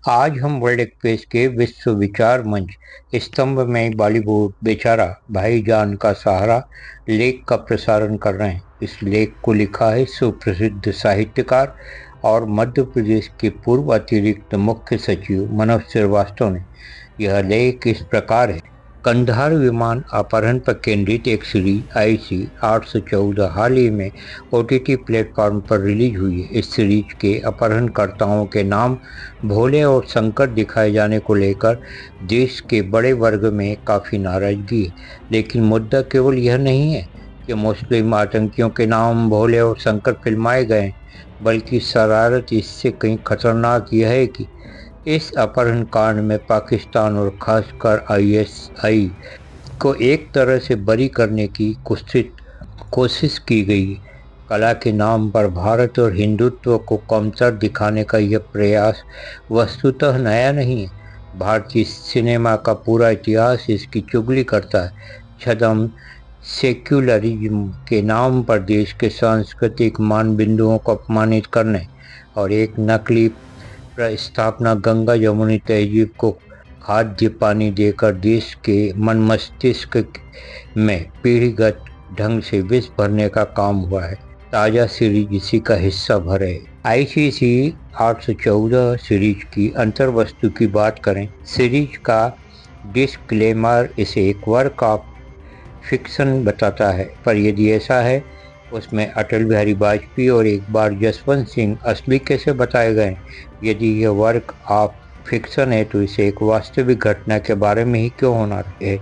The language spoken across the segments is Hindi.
आज हम वर्ल्ड एक्सप्रेस के विश्व विचार मंच स्तंभ में बॉलीवुड बेचारा भाईजान का सहारा लेख का प्रसारण कर रहे हैं। इस लेख को लिखा है सुप्रसिद्ध साहित्यकार और मध्य प्रदेश के पूर्व अतिरिक्त मुख्य सचिव मनोज श्रीवास्तव ने। यह लेख इस प्रकार है। कंधार विमान अपहरण पर केंद्रित एक सीरीज IC 814 हाल ही में OTT प्लेटफॉर्म पर रिलीज हुई है। इस सीरीज के अपहरणकर्ताओं के नाम भोले और शंकर दिखाए जाने को लेकर देश के बड़े वर्ग में काफ़ी नाराजगी है। लेकिन मुद्दा केवल यह नहीं है कि मुस्लिम आतंकियों के नाम भोले और शंकर फिल्माए गए, बल्कि शरारत इससे कहीं खतरनाक यह है कि इस अपहरण कांड में पाकिस्तान और खासकर ISI को एक तरह से बरी करने की कोशिश की गई। कला के नाम पर भारत और हिंदुत्व को कमतर दिखाने का यह प्रयास वस्तुतः नया नहीं है। भारतीय सिनेमा का पूरा इतिहास इसकी चुगली करता है। छद्म सेक्युलरिज्म के नाम पर देश के सांस्कृतिक मानबिंदुओं को अपमानित करने और एक नकली प्रस्थापना गंगा यमुनी तहजीब को खाद्य पानी देकर देश के मन मस्तिष्क में पीढ़ीगत ढंग से विष भरने का काम हुआ है। ताज़ा सीरीज इसी का हिस्सा भर है। ICC 814 सीरीज की अंतर्वस्तु की बात करें। सीरीज का डिस्क्लेमर इसे एक वर्क ऑफ फिक्शन बताता है, पर यदि ऐसा है उसमें अटल बिहारी वाजपेयी और एक बार जसवंत सिंह असली कैसे बताए गए। यदि यह वर्क ऑफ फिक्शन है तो इसे एक वास्तविक घटना के बारे में ही क्यों होना है।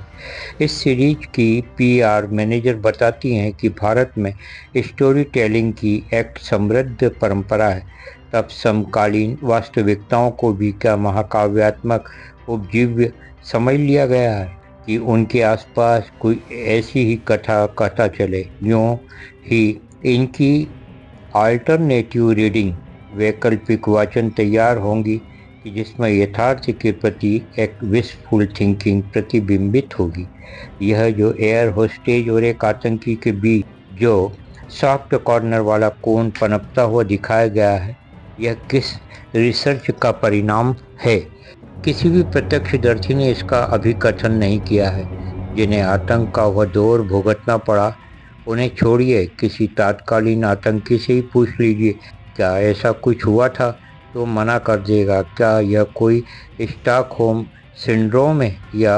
इस सीरीज की PR मैनेजर बताती हैं कि भारत में स्टोरी टेलिंग की एक समृद्ध परंपरा है। तब समकालीन वास्तविकताओं को भी क्या महाकाव्यात्मक उपजीव्य समझ लिया गया है कि उनके आसपास कोई ऐसी ही कथा कहता चले। यूँ ही इनकी अल्टरनेटिव रीडिंग वैकल्पिक वाचन तैयार होंगी कि जिसमें यथार्थ के प्रति एक विशफुल थिंकिंग प्रतिबिंबित होगी। यह जो एयर होस्टेज और एक आतंकी के बीच जो सॉफ्ट कॉर्नर वाला कोण पनपता हुआ दिखाया गया है, यह किस रिसर्च का परिणाम है। किसी भी प्रत्यक्षदर्शी ने इसका अभिकथन नहीं किया है। जिन्हें आतंक का वह दौर भुगतना पड़ा, उन्हें छोड़िए, किसी तात्कालीन आतंकी से ही पूछ लीजिए क्या ऐसा कुछ हुआ था, तो मना कर देगा। क्या यह कोई स्टॉकहोम सिंड्रोम है या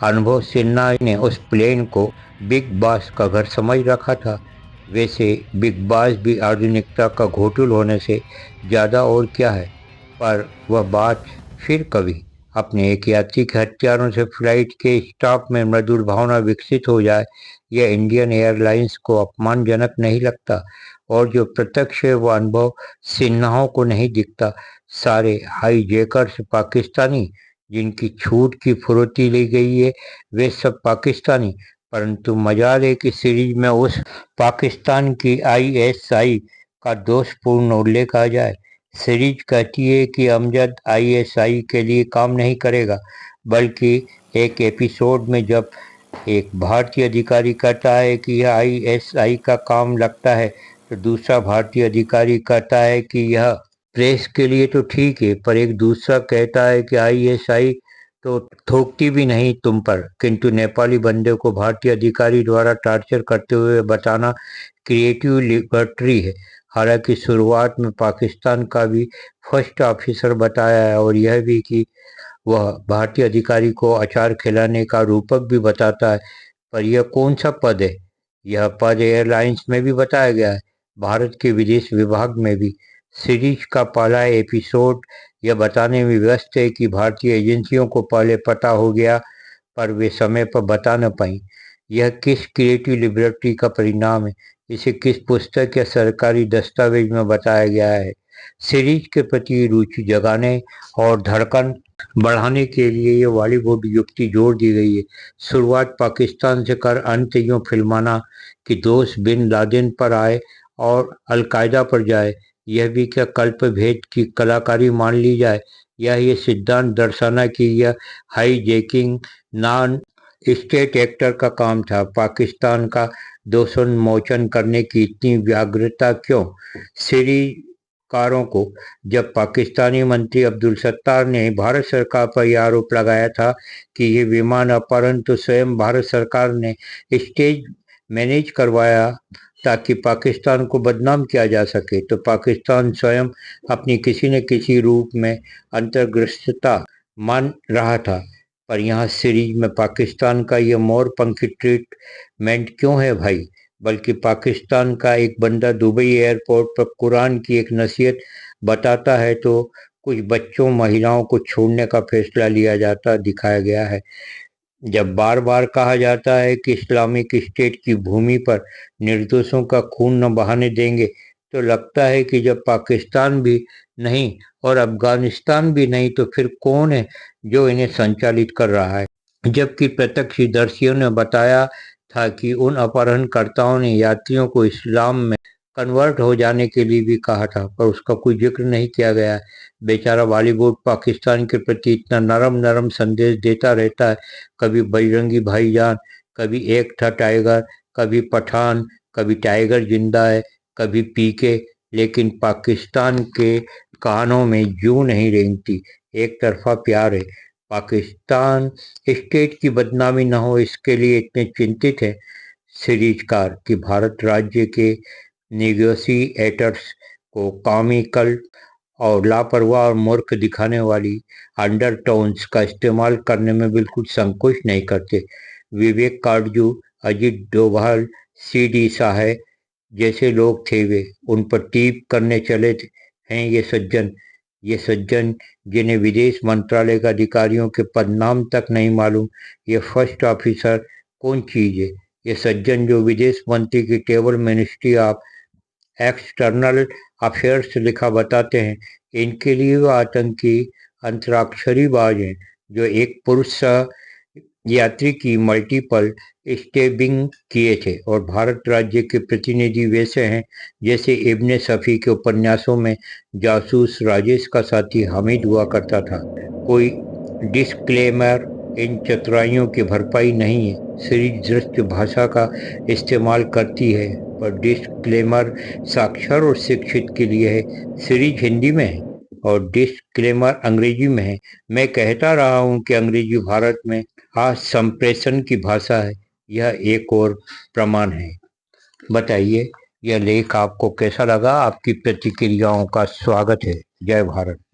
अनुभव सिन्हा ने उस प्लेन को बिग बॉस का घर समझ रखा था। वैसे बिग बॉस भी आधुनिकता का घोटुल होने से ज़्यादा और क्या है, पर वह बात फिर कभी। अपने एक यात्री के हत्यारों से फ्लाइट के स्टाफ में मृदुल भावना विकसित हो जाए, यह इंडियन एयरलाइंस को अपमानजनक नहीं लगता। और जो प्रत्यक्ष है वह अनुभव सिन्हाओं को नहीं दिखता। सारे हाईजैकर्स पाकिस्तानी, जिनकी छूट की फुर्ती ली गई है, वे सब पाकिस्तानी। परंतु मजाल है कि सीरीज में उस पाकिस्तान की ISI का दोषपूर्ण उल्लेख आ जाए। सीरीज कहती है कि अमजद ISI के लिए काम नहीं करेगा, बल्कि एक एपिसोड में जब एक भारतीय अधिकारी कहता है कि यह ISI का काम लगता है, तो दूसरा भारतीय अधिकारी कहता है कि यह प्रेस के लिए तो ठीक है, पर एक दूसरा कहता है कि ISI तो थोकती भी नहीं तुम पर। किंतु नेपाली बंदे को भारतीय अधिकारी द्वारा टॉर्चर करते हुए बताना क्रिएटिव लिबर्टी है। हालांकि शुरुआत में पाकिस्तान का भी फर्स्ट ऑफिसर बताया है और यह भी कि वह भारतीय अधिकारी को अचार खिलाने का रूपक भी बताता है, पर यह कौन सा पद है। यह पद एयरलाइंस में भी बताया गया है, भारत के विदेश विभाग में भी। सीरीज का पहला एपिसोड यह बताने में व्यस्त है कि भारतीय एजेंसियों को पहले पता हो गया, पर वे समय पर बता न पाई। यह किस क्रिएटिव लिबर्टी का परिणाम है, इसे किस पुस्तक या सरकारी दस्तावेज में बताया गया है। सीरीज के प्रति रुचि जगाने और धड़कन बढ़ाने के लिए ये बॉलीवुड युक्ति जोड़ दी गई है। शुरुआत पाकिस्तान से कर अंत यूं फिल्माना कि दोष बिन लादेन पर आए और अलकायदा पर जाए। यह भी क्या कल्प भेद की कलाकारी मान ली जाए, या ये सिद्धांत दर्शाना कि यह हाईजैकिंग नॉन स्टेट एक्टर का काम था। पाकिस्तान का दोषोन्मोचन करने की इतनी व्यग्रता क्यों। सीरीज कारों को, जब पाकिस्तानी मंत्री अब्दुल सत्तार ने भारत सरकार पर यह आरोप लगाया था कि ये विमान अपहरण तो स्वयं भारत सरकार ने स्टेज मैनेज करवाया ताकि पाकिस्तान को बदनाम किया जा सके, तो पाकिस्तान स्वयं अपनी किसी न किसी रूप में अंतर्ग्रस्तता मान रहा था। पर यहाँ सीरीज में पाकिस्तान का ये मोरपंखी ट्रीटमेंट क्यों है भाई? बल्कि पाकिस्तान का एक बंदा दुबई एयरपोर्ट पर कुरान की एक नसीहत बताता है तो कुछ बच्चों महिलाओं को छोड़ने का फैसला लिया जाता दिखाया गया है। जब बार बार कहा जाता है कि इस्लामिक स्टेट की भूमि पर निर्दोषों का खून न बहाने देंगे, तो लगता है कि जब पाकिस्तान भी नहीं और अफगानिस्तान भी नहीं तो फिर कौन है जो इन्हें संचालित कर रहा है? जबकि प्रत्यक्षदर्शियों ने बताया था कि उन अपहरणकर्ताओं ने यात्रियों को इस्लाम में कन्वर्ट हो जाने के लिए भी कहा था, पर उसका कोई जिक्र नहीं किया गया है। बेचारा बॉलीवुड पाकिस्तान के प्रति इतना नरम नरम संदेश देता रहता है, कभी बजरंगी भाईजान, कभी एक था टाइगर, कभी पठान, कभी टाइगर जिंदा है, कभी पीके, लेकिन पाकिस्तान के कानों में जूं नहीं रेंगती। एक तरफा प्यार है। पाकिस्तान स्टेट की बदनामी न हो इसके लिए इतने चिंतित है सीरीजकार कि भारत राज्य के नेगोशिएटर्स को कॉमिकल और लापरवाह और मूर्ख दिखाने वाली अंडरटोन्स का इस्तेमाल करने में बिल्कुल संकोच नहीं करते। विवेक काटजू, अजित डोभाल, सीडी साहे जैसे लोग थे वे, उन पर टीप करने चले हैं ये सज्जन जिन्हें विदेश मंत्रालय के अधिकारियों के पदनाम तक नहीं मालूम, ये फर्स्ट ऑफिसर कौन चीज है? ये सज्जन जो विदेश मंत्री की table ministry of external affairs लिखा बताते हैं, इनके लिए वो आतंकी अंतराक्षरी बाज हैं जो एक पुरुष यात्री की मल्टीपल स्टेबिंग किए थे। और भारत राज्य के प्रतिनिधि वैसे हैं जैसे इब्ने सफ़ी के उपन्यासों में जासूस राजेश का साथी हामिद हुआ करता था। कोई डिस्क्लेमर इन चतुराइयों की भरपाई नहीं है। सीरीज दृश्य भाषा का इस्तेमाल करती है, पर डिस्क्लेमर साक्षर और शिक्षित के लिए है। सीरीज हिंदी में है और डिस्क्लेमर अंग्रेजी में है। मैं कहता रहा हूँ कि अंग्रेजी भारत में आज संप्रेषण की भाषा है, यह एक और प्रमाण है। बताइए यह लेख आपको कैसा लगा? आपकी प्रतिक्रियाओं का स्वागत है। जय भारत।